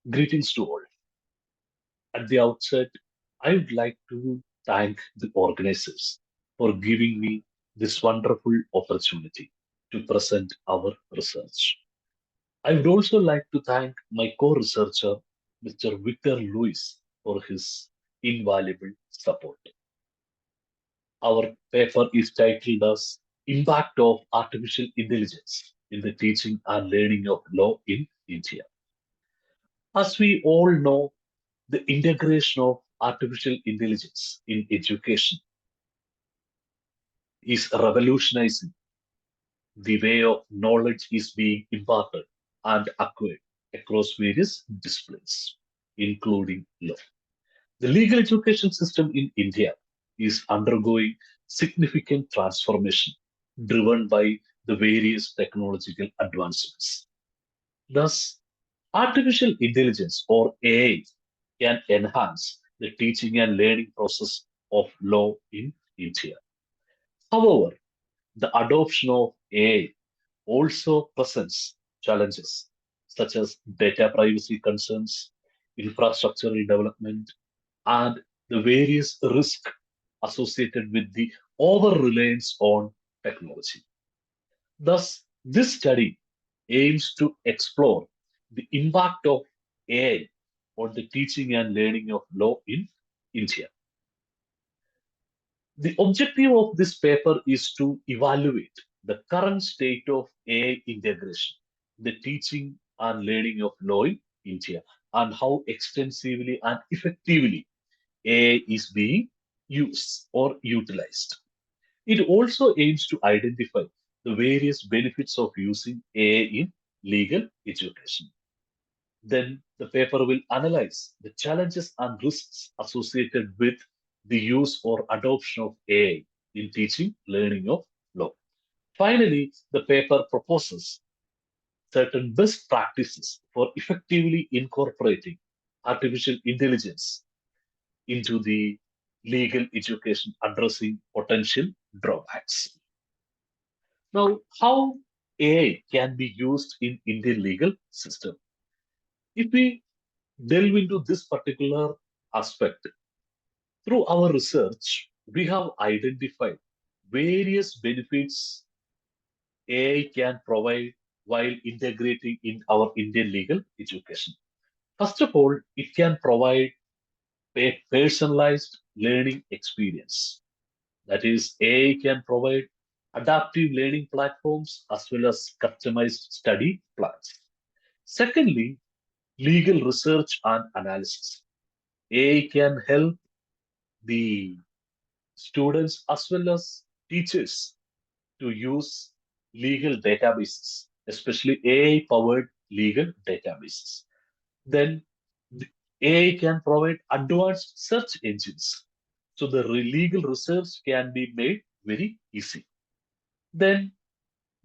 Greetings to all. At the outset, I would like to thank the organizers for giving me this wonderful opportunity to present our research. I would also like to thank my co-researcher, Mr. Victor Lewis, for his invaluable support. Our paper is titled as Impact of Artificial Intelligence in the Teaching and Learning of Law in India. As we all know, the integration of artificial intelligence in education is revolutionizing the way of knowledge is being imparted and acquired across various disciplines, including law. The legal education system in India is undergoing significant transformation driven by the various technological advancements. Thus, artificial intelligence or AI can enhance the teaching and learning process of law in India. However, the adoption of AI also presents challenges such as data privacy concerns, infrastructural development, and the various risks associated with the over reliance on technology. Thus, this study aims to explore the impact of AI on the teaching and learning of law in India. The objective of this paper is to evaluate the current state of AI integration, the teaching and learning of law in India, and how extensively and effectively AI is being used or utilized. It also aims to identify the various benefits of using AI in legal education. Then the paper will analyze the challenges and risks associated with the use or adoption of AI in teaching learning of law. Finally, the paper proposes certain best practices for effectively incorporating artificial intelligence into the legal education, addressing potential drawbacks. Now, how AI can be used in Indian legal system? If we delve into this particular aspect, through our research, we have identified various benefits AI can provide while integrating in our Indian legal education. First of all, it can provide a personalized learning experience. That is, AI can provide adaptive learning platforms as well as customized study plans. Secondly, legal research and analysis. AI can help the students as well as teachers to use legal databases, especially AI powered legal databases. Then the AI can provide advanced search engines. So the legal research can be made very easy. Then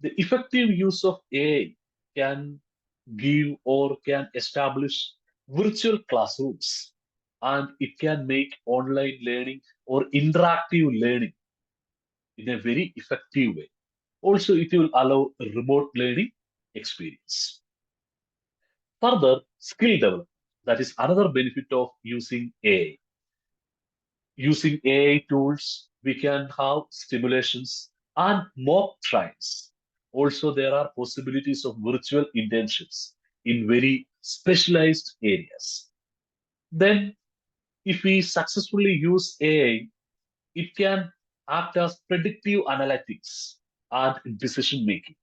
the effective use of AI can give or can establish virtual classrooms, and it can make online learning or interactive learning in a very effective way. Also, it will allow a remote learning experience. Further, skill development. That is another benefit of using AI. Using AI tools, we can have stimulations and mock trials. Also, there are possibilities of virtual internships in very specialized areas. Then, if we successfully use AI, it can act as predictive analytics and decision making.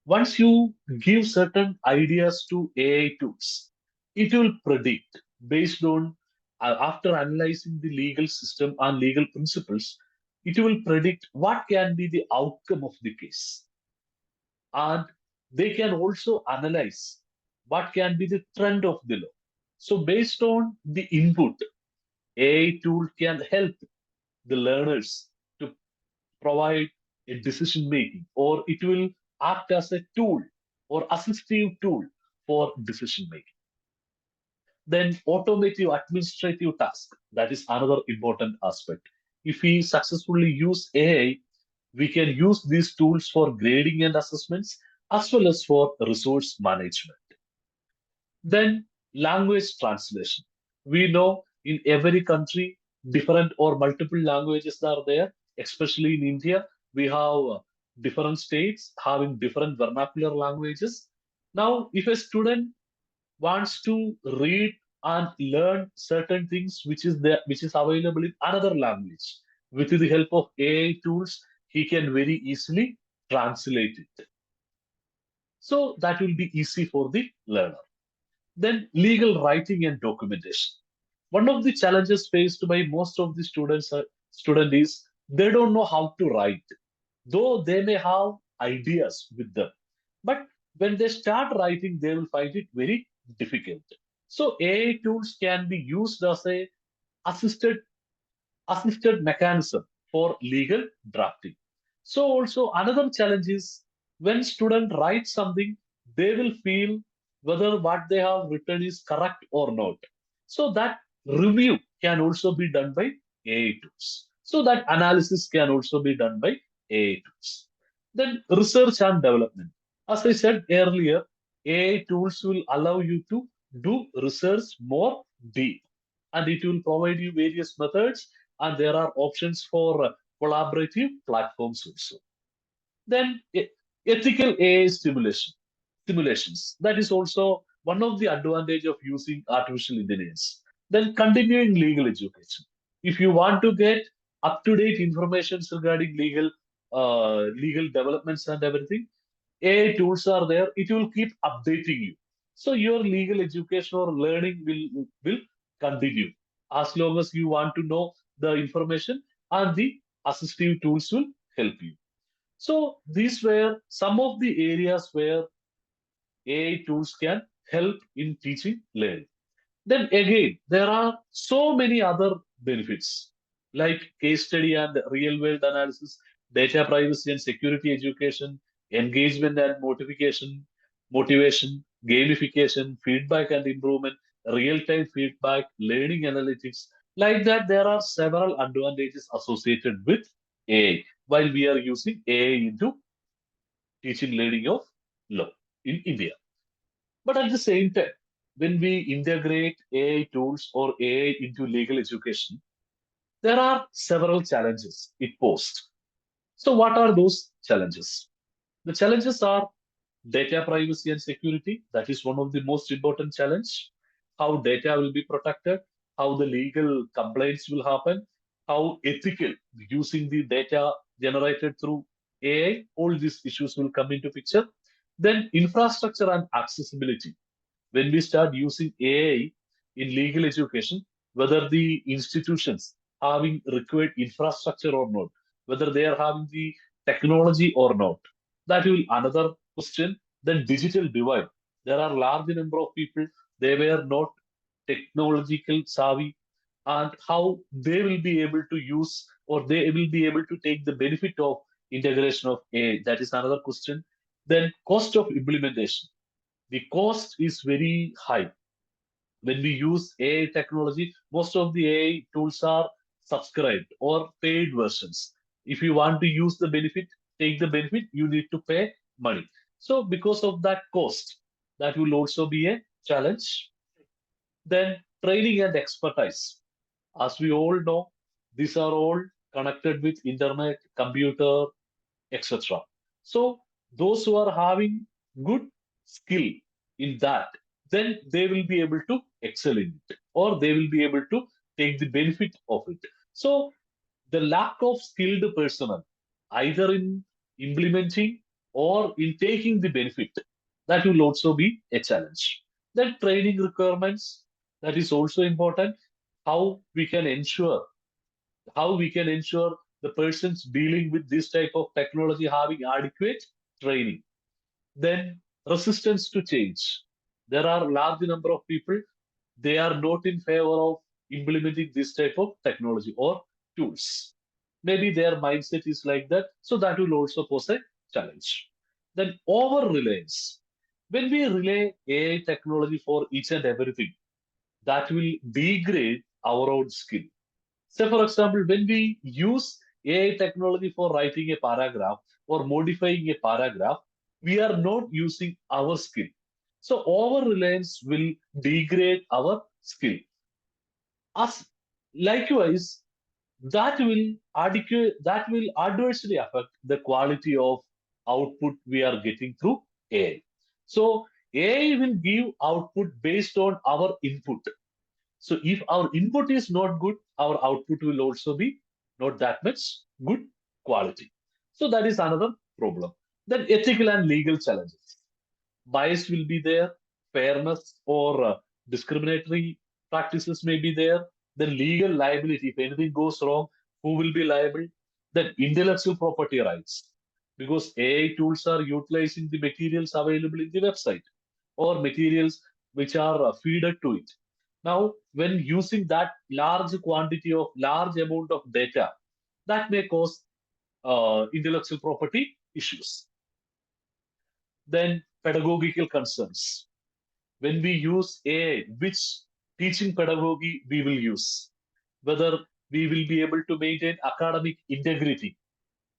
Once you give certain ideas to AI tools, it will predict based on, after analyzing the legal system and legal principles, it will predict what can be the outcome of the case. And they can also analyze what can be the trend of the law. So, based on the input, AI tool can help the learners to provide a decision making, or it will act as a tool or assistive tool for decision making. Then automative administrative task, that is another important aspect. If we successfully use AI, we can use these tools for grading and assessments as well as for resource management. Then Language translation. We know in every country, different or multiple languages are there, especially in India. We have different states having different vernacular languages. Now, if a student wants to read and learn certain things which is there, which is available in another language, with the help of AI tools, he can very easily translate it. So that will be easy for the learner. Then legal writing and documentation. One of the challenges faced by most of the student is they don't know how to write, though they may have ideas with them. But when they start writing, they will find it very difficult. So AI tools can be used as a assisted assisted mechanism for legal drafting. So also another challenge is when student writes something, they will feel whether what they have written is correct or not. So that review can also be done by AI tools. So that analysis can also be done by AI tools. Then research and development. As I said earlier, AI tools will allow you to do research more deep, and it will provide you various methods, and there are options for collaborative platforms also. Then ethical AI simulations. That is also one of the advantage of using artificial intelligence. Then continuing legal education. If you want to get up-to-date information regarding legal developments and everything, AI tools are there. It will keep updating you. So your legal education or learning will continue as long as you want to know the information, and the assistive tools will help you. So these were some of the areas where AI tools can help in teaching learning. Then again, there are so many other benefits like case study and real world analysis, data privacy and security education, engagement and motivation, gamification, feedback and improvement, real time feedback, learning analytics. Like that, there are several advantages associated with AI while we are using AI into teaching learning of law in India. But at the same time, when we integrate AI tools or AI into legal education, there are several challenges it poses. So, what are those challenges? The challenges are data privacy and security. That is one of the most important challenge. How data will be protected, how the legal complaints will happen, how ethical using the data generated through AI. All these issues will come into picture. Then infrastructure and accessibility. When we start using AI in legal education, whether the institutions having required infrastructure or not, whether they are having the technology or not, that will another question. Then digital divide. There are large number of people, they were not technological savvy, and how they will be able to use or they will be able to take the benefit of integration of AI. That is another question. Then cost of implementation, the cost is very high. When we use AI technology, most of the AI tools are subscribed or paid versions. If you want to use the benefit, take the benefit, you need to pay money. So, because of that cost, that will also be a challenge. Then, training and expertise. As we all know, these are all connected with internet, computer, etc. So those who are having good skill in that, then they will be able to excel in it, or they will be able to take the benefit of it. So the lack of skilled personnel, either in implementing or in taking the benefit, that will also be a challenge. Then training requirements, that is also important. How we can ensure how we can ensure the persons dealing with this type of technology having adequate training. Then resistance to change. There are large number of people, they are not in favor of implementing this type of technology or tools. Maybe their mindset is like that, so that will also pose a challenge. Then over reliance. When we rely AI technology for each and everything, that will degrade our own skill. Say, for example, when we use AI technology for writing a paragraph or modifying a paragraph, we are not using our skill. So over reliance will degrade our skill. As likewise, that will adversely affect the quality of output we are getting through AI. So AI will give output based on our input. So if our input is not good, our output will also be not that much good quality. So that is another problem. Then ethical and legal challenges. Bias will be there, fairness or discriminatory practices may be there, then legal liability. If anything goes wrong, who will be liable? Then intellectual property rights, because AI tools are utilizing the materials available in the website or materials which are feeded to it. Now, when using that large amount of data, that may cause intellectual property issues. Then pedagogical concerns. When we use AI, which teaching pedagogy we will use, whether we will be able to maintain academic integrity,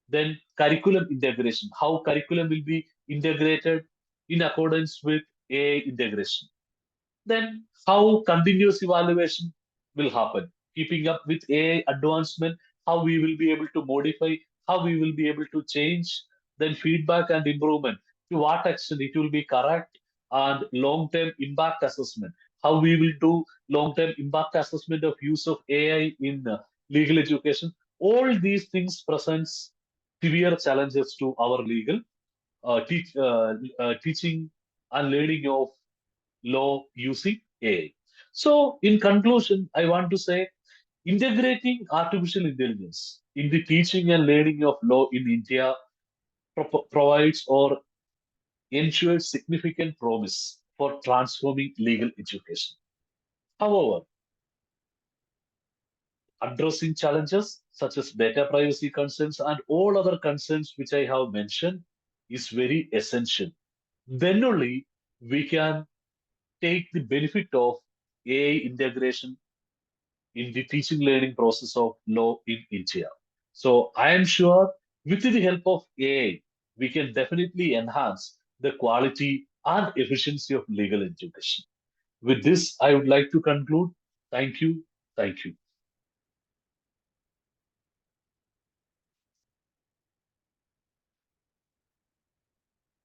then curriculum integration, how curriculum will be integrated in accordance with AI integration. Then how continuous evaluation will happen, keeping up with AI advancement, how we will be able to modify, how we will be able to change, then feedback and improvement, to what extent it will be correct, and long-term impact assessment, how we will do long-term impact assessment of use of AI in legal education. All these things presents severe challenges to our legal teaching and learning of law using AI. So, in conclusion, I want to say integrating artificial intelligence in the teaching and learning of law in India provides or ensures significant promise for transforming legal education. However, addressing challenges such as data privacy concerns and all other concerns which I have mentioned is very essential. Then only we can take the benefit of AI integration in the teaching learning process of law in India. So I am sure with the help of AI, we can definitely enhance the quality and efficiency of legal education. With this, I would like to conclude. Thank you. Thank you.